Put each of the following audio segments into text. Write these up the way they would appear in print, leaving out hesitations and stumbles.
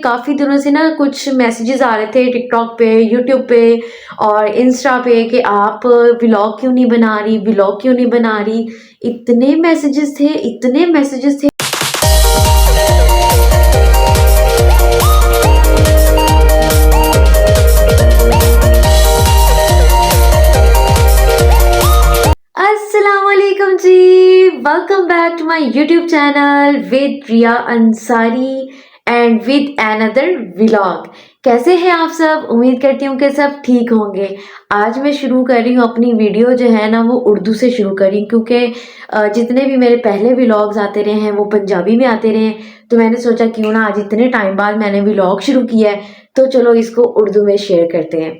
काफ़ी दिनों से ना कुछ मैसेजेस आ रहे थे टिकटॉक पे, यूट्यूब पे और इंस्टा पे कि आप व्लॉग क्यों नहीं बना रही, व्लॉग क्यों नहीं बना रही। इतने मैसेजेस थे, इतने मैसेजेस थे। अस्सलाम वालेकुम जी, welcome back to my YouTube channel with Riya Ansari and with another vlog. कैसे हैं आप सब? उम्मीद करती हूँ कि सब ठीक होंगे। आज मैं शुरू कर रही हूँ अपनी वीडियो जो है ना वो उर्दू से शुरू कर रही हूँ, क्योंकि जितने भी मेरे पहले व्लॉग्स आते रहे हैं वो पंजाबी में आते रहे हैं। तो मैंने सोचा क्यों ना आज इतने टाइम बाद मैंने व्लॉग शुरू किया है तो चलो इसको उर्दू में शेयर करते हैं।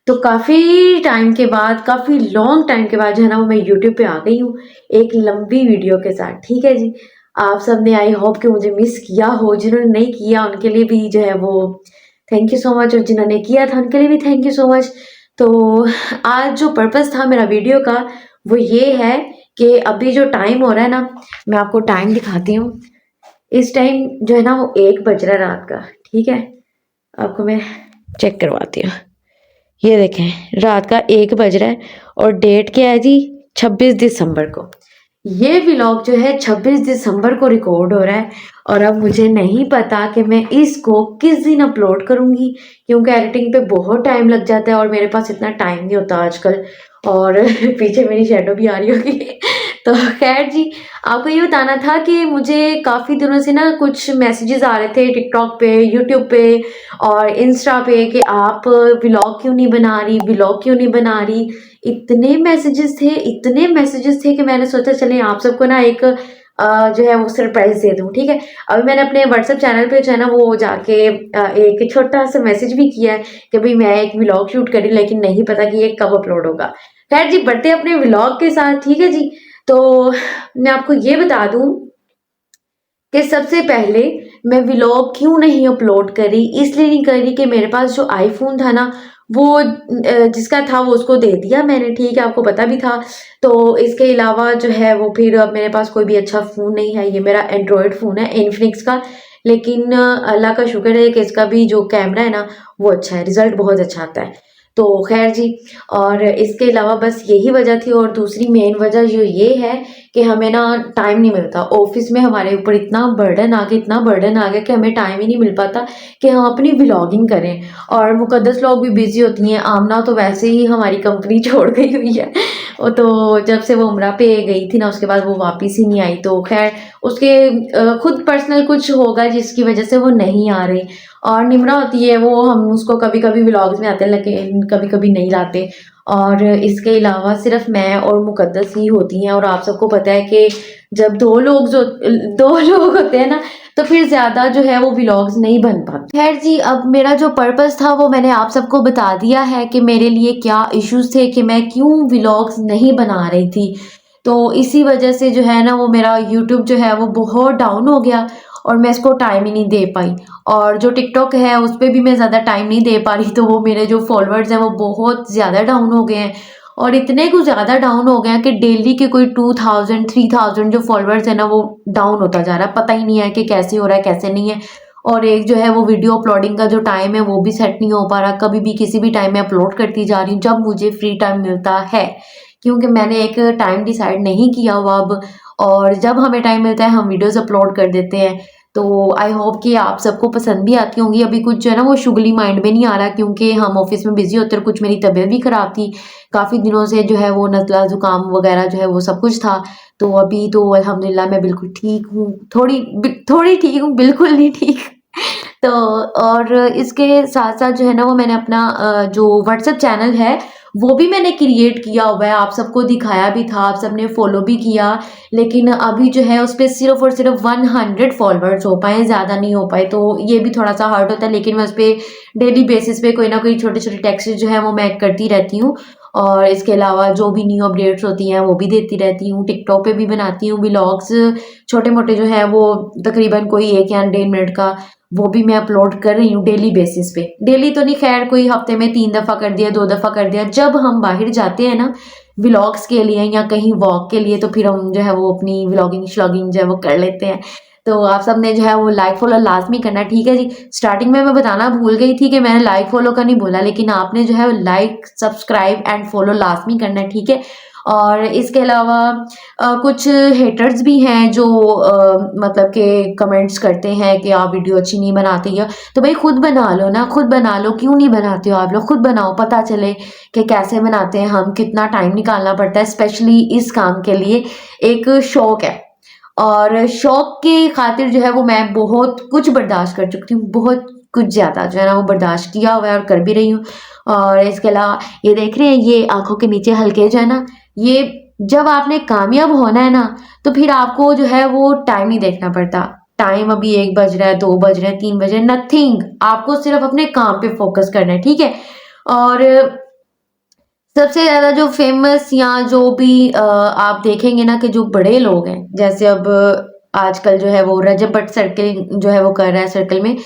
तो काफ़ी टाइम के बाद, काफ़ी लॉन्ग टाइम के बाद जो है ना वो मैं यूट्यूब पे आ गई हूँ एक लंबी वीडियो के साथ। ठीक है जी, आप सब ने आई होप कि मुझे मिस किया हो। जिन्होंने नहीं किया उनके लिए भी जो है वो थैंक यू सो मच, और जिन्होंने किया था उनके लिए भी थैंक यू सो मच। तो आज जो पर्पस था मेरा वीडियो का वो ये है कि अभी जो टाइम हो रहा है ना, मैं आपको टाइम दिखाती हूँ। इस टाइम जो है ना वो 1 बज रहा है रात का। ठीक है, आपको मैं चेक करवाती हूँ। ये देखें, रात का 1 बज रहा है और डेट क्या है जी? 26 दिसंबर को। ये व्लॉग जो है 26 दिसंबर को रिकॉर्ड हो रहा है और अब मुझे नहीं पता कि मैं इसको किस दिन अपलोड करूँगी, क्योंकि एडिटिंग पे बहुत टाइम लग जाता है और मेरे पास इतना टाइम नहीं होता आजकल। और पीछे मेरी शैडो भी आ रही होगी। तो खैर जी, आपको ये बताना था कि मुझे काफ़ी दिनों से ना कुछ मैसेजेस आ रहे थे टिकटॉक पे, यूट्यूब पे और इंस्टा पे कि आप व्लॉग क्यों नहीं बना रही, व्लॉग क्यों नहीं बना रही। इतने मैसेजेस थे, इतने मैसेजेस थे कि मैंने सोचा चले आप सबको ना एक जो है वो सरप्राइज दे दूं। ठीक है, अभी मैंने अपने व्हाट्सएप चैनल पे जो है ना वो जाके एक छोटा सा मैसेज भी किया है कि भाई मैं एक व्लॉग शूट करी, लेकिन नहीं पता कि ये कब अपलोड होगा। खैर जी, बढ़ते अपने व्लॉग के साथ। ठीक है जी, तो मैं आपको ये बता दूं कि सबसे पहले मैं व्लॉग क्यों नहीं अपलोड करी, इसलिए नहीं करी कि मेरे पास जो आईफोन था ना वो जिसका था वो उसको दे दिया मैंने। ठीक है, आपको पता भी था। तो इसके अलावा जो है वो फिर अब मेरे पास कोई भी अच्छा फ़ोन नहीं है। ये मेरा एंड्रॉयड फ़ोन है इन्फिनिक्स का, लेकिन अल्लाह का शुक्र है कि इसका भी जो कैमरा है ना वो अच्छा है, रिज़ल्ट बहुत अच्छा आता है। तो खैर जी, और इसके अलावा बस यही वजह थी। और दूसरी मेन वजह जो ये है कि हमें ना टाइम नहीं मिलता। ऑफिस में हमारे ऊपर इतना बर्डन आ गया, इतना बर्डन आ गया कि हमें टाइम ही नहीं मिल पाता कि हम अपनी व्लॉगिंग करें। और मुकद्दस लोग भी बिजी होती हैं। आमना तो वैसे ही हमारी कंपनी छोड़ गई हुई है। वो तो जब से वो उम्रा पे गई थी ना उसके बाद वो वापस ही नहीं आई। तो खैर उसके खुद पर्सनल कुछ होगा जिसकी वजह से वो नहीं आ रही। और निम्रा होती है वो, हम उसको कभी कभी व्लॉग्स में आते हैं लेकिन कभी कभी नहीं लाते। और इसके अलावा सिर्फ मैं और मुकद्दस ही होती हैं। और आप सबको पता है कि जब दो लोग होते हैं ना तो फिर ज़्यादा जो है वो व्लॉग्स नहीं बन पाते। खैर जी, अब मेरा जो पर्पस था वो मैंने आप सबको बता दिया है कि मेरे लिए क्या इश्यूज थे कि मैं क्यों व्लॉग्स नहीं बना रही थी। तो इसी वजह से जो है ना वो मेरा यूट्यूब जो है वो बहुत डाउन हो गया और मैं इसको टाइम ही नहीं दे पाई। और जो टिकटॉक है उस पर भी मैं ज़्यादा टाइम नहीं दे पा रही, तो वो मेरे जो फॉलोअर्स हैं वो बहुत ज़्यादा डाउन हो गए हैं। और इतने कुछ ज़्यादा डाउन हो गए हैं कि डेली के कोई 2000 3000 जो फॉलोअर्स है ना वो डाउन होता जा रहा है। पता ही नहीं है कि कैसे हो रहा है कैसे नहीं है। और एक जो है वो वीडियो अपलोडिंग का जो टाइम है वो भी सेट नहीं हो पा रहा। कभी भी किसी भी टाइम में अपलोड करती जा रही हूँ जब मुझे फ्री टाइम मिलता है, क्योंकि मैंने एक टाइम डिसाइड नहीं किया हुआ अब। और जब हमें टाइम मिलता है हम वीडियोस अपलोड कर देते हैं। तो आई होप कि आप सबको पसंद भी आती होंगी। अभी कुछ जो है ना वो शुगली माइंड में नहीं आ रहा, क्योंकि हम ऑफिस में बिजी होते हैं। कुछ मेरी तबीयत भी ख़राब थी, काफ़ी दिनों से जो है वो नज़ला ज़ुकाम वगैरह जो है वो सब कुछ था। तो अभी तो अल्हम्दुलिल्लाह मैं बिल्कुल ठीक हूँ, थोड़ी थोड़ी ठीक हूँ, बिल्कुल नहीं ठीक। तो और इसके साथ साथ जो है ना वो मैंने अपना जो व्हाट्सएप चैनल है वो भी मैंने क्रिएट किया हुआ है, आप सबको दिखाया भी था, आप सबने फॉलो भी किया। लेकिन अभी जो है उस पर सिर्फ और सिर्फ 100 फॉलोअर्स हो पाए, ज़्यादा नहीं हो पाए। तो ये भी थोड़ा सा हार्ड होता है, लेकिन मैं उस पर डेली बेसिस पे कोई ना कोई छोटे छोटे टेक्स्ट जो है वो मैं करती रहती हूँ। और इसके अलावा जो भी न्यू अपडेट्स होती हैं वो भी देती रहती हूँ। टिकटॉक पे भी बनाती हूँ व्लॉग्स छोटे मोटे जो है वो, तकरीबन कोई 1 या 1.5 मिनट का, वो भी मैं अपलोड कर रही हूँ डेली बेसिस पे। डेली तो नहीं, खैर कोई हफ्ते में 3 दफ़ा कर दिया, 2 दफ़ा कर दिया। जब हम बाहर जाते हैं ना व्लॉग्स के लिए या कहीं वॉक के लिए तो फिर हम जो है वो अपनी व्लॉगिंग श्लॉगिंग जो है वो कर लेते हैं। तो आप सब ने जो है वो लाइक फॉलो लाजमी करना है, ठीक है जी। स्टार्टिंग में मैं बताना भूल गई थी कि मैंने लाइक फॉलो का नहीं बोला, लेकिन आपने जो है लाइक सब्सक्राइब एंड फॉलो लाजमी करना है, ठीक है। और इसके अलावा कुछ हेटर्स भी हैं जो मतलब कि कमेंट्स करते हैं कि आप वीडियो अच्छी नहीं बनाते या, तो भाई खुद बना लो ना, खुद बना लो, क्यों नहीं बनाते हो आप लोग, खुद बनाओ, पता चले कि कैसे बनाते हैं हम, कितना टाइम निकालना पड़ता है स्पेशली इस काम के लिए। एक शौक है और शौक की खातिर जो है वो मैं बहुत कुछ बर्दाश्त कर चुकी हूँ, बहुत कुछ ज़्यादा जो है ना वो बर्दाश्त किया हुआ है और कर भी रही हूँ। और इसके अलावा ये देख रहे हैं ये आंखों के नीचे हल्के जो है ना, ये जब आपने कामयाब होना है ना तो फिर आपको जो है वो टाइम नहीं देखना पड़ता। टाइम अभी 1 बज रहा है, 2 बज रहे हैं, 3 बज रहे हैं, नथिंग, आपको सिर्फ अपने काम पे फोकस करना है, ठीक है। और सबसे ज़्यादा जो फ़ेमस या जो भी आप देखेंगे ना कि जो बड़े लोग हैं, जैसे अब आजकल जो है वो रजब भट्ट सर्किल जो है वो कर रहा है सर्कल में,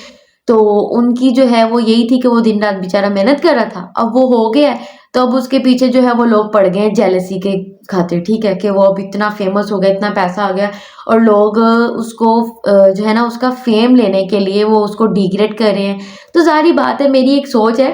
तो उनकी जो है वो यही थी कि वो दिन-रात बेचारा मेहनत कर रहा था। अब वो हो गया है, तो अब उसके पीछे जो है वो लोग पड़ गए हैं जेलसी के खातिर, ठीक है, कि वो अब इतना फ़ेमस हो गया, इतना पैसा आ गया और लोग उसको जो है ना उसका फ़ेम लेने के लिए वो उसको डिग्रेड कर रहे हैं। तो ज़ाहिर-सी बात है, मेरी एक सोच है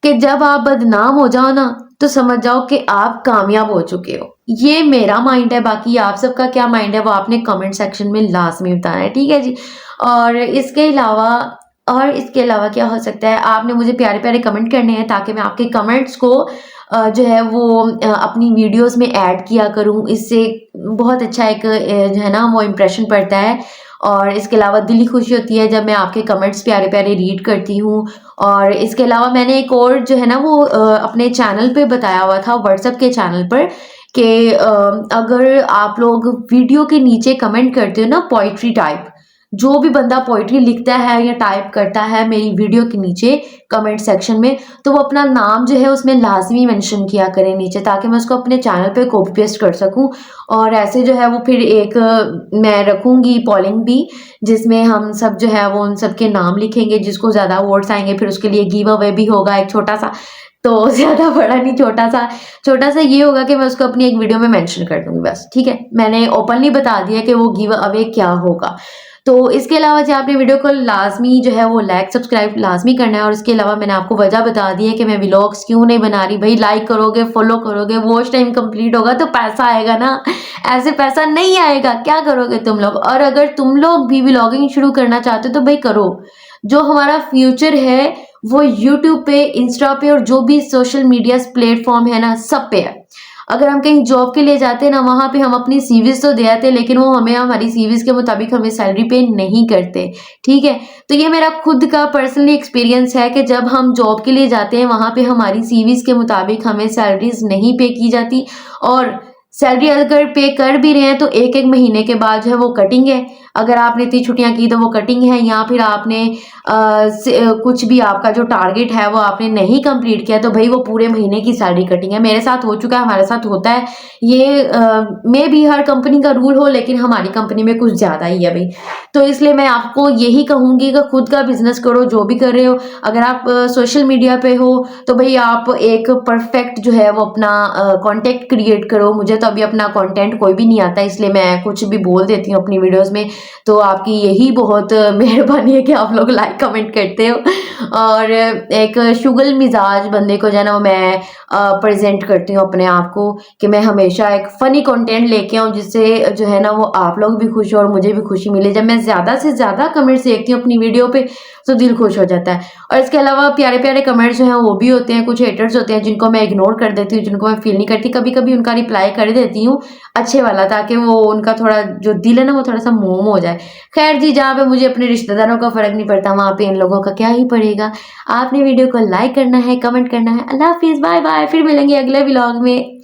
कि जब आप बदनाम हो जाओ ना तो समझ जाओ कि आप कामयाब हो चुके हो। ये मेरा माइंड है, बाकी आप सबका क्या माइंड है वो आपने कमेंट सेक्शन में लाज़मी बताना है, ठीक है जी। और इसके अलावा क्या हो सकता है, आपने मुझे प्यारे-प्यारे कमेंट करने हैं ताकि मैं आपके कमेंट्स को जो है वो अपनी वीडियोज़ में ऐड किया करूँ। इससे बहुत अच्छा एक जो है ना वो इम्प्रेशन पड़ता है और इसके अलावा दिली खुशी होती है जब मैं आपके कमेंट्स प्यारे-प्यारे रीड करती हूँ। और इसके अलावा मैंने एक और जो है ना वो अपने चैनल पे बताया हुआ था व्हाट्सएप के चैनल पर कि अगर आप लोग वीडियो के नीचे कमेंट करते हो ना पोएट्री टाइप, जो भी बंदा पोएट्री लिखता है या टाइप करता है मेरी वीडियो के नीचे कमेंट सेक्शन में, तो वो अपना नाम जो है उसमें लाज़मी मेंशन किया करें नीचे, ताकि मैं उसको अपने चैनल पे कॉपी पेस्ट कर सकूँ। और ऐसे जो है वो फिर एक मैं रखूँगी पोलिंग भी, जिसमें हम सब जो है वो उन सब के नाम लिखेंगे, जिसको ज़्यादा वोट्स आएँगे फिर उसके लिए गिव अवे भी होगा एक छोटा-सा। तो ज़्यादा बड़ा नहीं, छोटा-सा ये होगा कि मैं उसको अपनी एक वीडियो में मेंशन कर दूँगी बस, ठीक है? मैंने ओपनली बता दिया कि वो गिव अवे क्या होगा। तो इसके अलावा जो आपने वीडियो को लाज़मी जो है वो लाइक सब्सक्राइब लाज़मी करना है और इसके अलावा मैंने आपको वजह बता दी है कि मैं व्लॉग्स क्यों नहीं बना रही। भई लाइक करोगे, फॉलो करोगे, वॉच टाइम कंप्लीट होगा तो पैसा आएगा ना, ऐसे पैसा नहीं आएगा, क्या करोगे तुम लोग? और अगर तुम लोग भी व्लॉगिंग शुरू करना चाहते हो तो भई करो। जो हमारा फ्यूचर है वो यूट्यूब पे, इंस्टा पे और जो भी सोशल मीडिया प्लेटफ़ॉर्म है ना सब पे है। अगर हम कहीं जॉब के लिए जाते हैं ना, वहाँ पे हम अपनी सीवीज़ तो दे आते हैं, लेकिन वो हमें हमारी सीवीज़ के मुताबिक हमें सैलरी पे नहीं करते, ठीक है? तो ये मेरा खुद का पर्सनली एक्सपीरियंस है कि जब हम जॉब के लिए जाते हैं, वहाँ पे हमारी सीवीज़ के मुताबिक हमें सैलरीज़ नहीं पे की जाती और सैलरी अगर पे कर भी रहे हैं तो 1-1 महीने के बाद जो है वो कटिंग है। अगर आपने इतनी छुट्टियाँ की तो वो कटिंग है, या फिर आपने कुछ भी आपका जो टारगेट है वो आपने नहीं कंप्लीट किया तो भई वो पूरे महीने की सैलरी कटिंग है। मेरे साथ हो चुका है, हमारे साथ होता है। ये मे बी हर कंपनी का रूल हो, लेकिन हमारी कंपनी में कुछ ज़्यादा ही है भई। तो इसलिए मैं आपको यही कहूँगी कि खुद का बिज़नेस करो, जो भी कर रहे हो। अगर आप सोशल मीडिया पे हो तो भई आप एक परफेक्ट जो है वो अपना कॉन्टेंट क्रिएट करो। मुझे तो अभी अपना कॉन्टेंट कोई भी नहीं आता, इसलिए मैं कुछ भी बोल देती हूँ अपनी वीडियोज़ में। तो आपकी यही बहुत मेहरबानी है कि आप लोग लाइक कमेंट करते हो। और एक शुगल मिजाज बंदे को जो है ना वो मैं प्रेजेंट करती हूँ अपने आप को कि मैं हमेशा एक फ़नी कंटेंट लेके आऊँ, जिससे जो है ना वो आप लोग भी खुश हो और मुझे भी खुशी मिले। जब मैं ज़्यादा से ज़्यादा कमेंट्स देखती हूँ अपनी वीडियो पे तो दिल खुश हो जाता है। और इसके अलावा प्यारे-प्यारे कमेंट्स जो हैं वो भी होते हैं, कुछ हेटर्स होते हैं जिनको मैं इग्नोर कर देती हूँ, जिनको मैं फ़ील नहीं करती। कभी-कभी उनका रिप्लाई कर देती हूँ अच्छे वाला, ताकि वो उनका थोड़ा जो दिल है ना वो थोड़ा-सा मोम हो जाए। खैर जी, जहाँ पे मुझे अपने रिश्तेदारों का फ़र्क नहीं पड़ता, वहाँ पे इन लोगों का क्या ही पड़ेगा। आपने वीडियो को लाइक करना है, कमेंट करना है। अल्लाह हाफ़िज़, बाय-बाय, फिर मिलेंगे अगले व्लॉग में।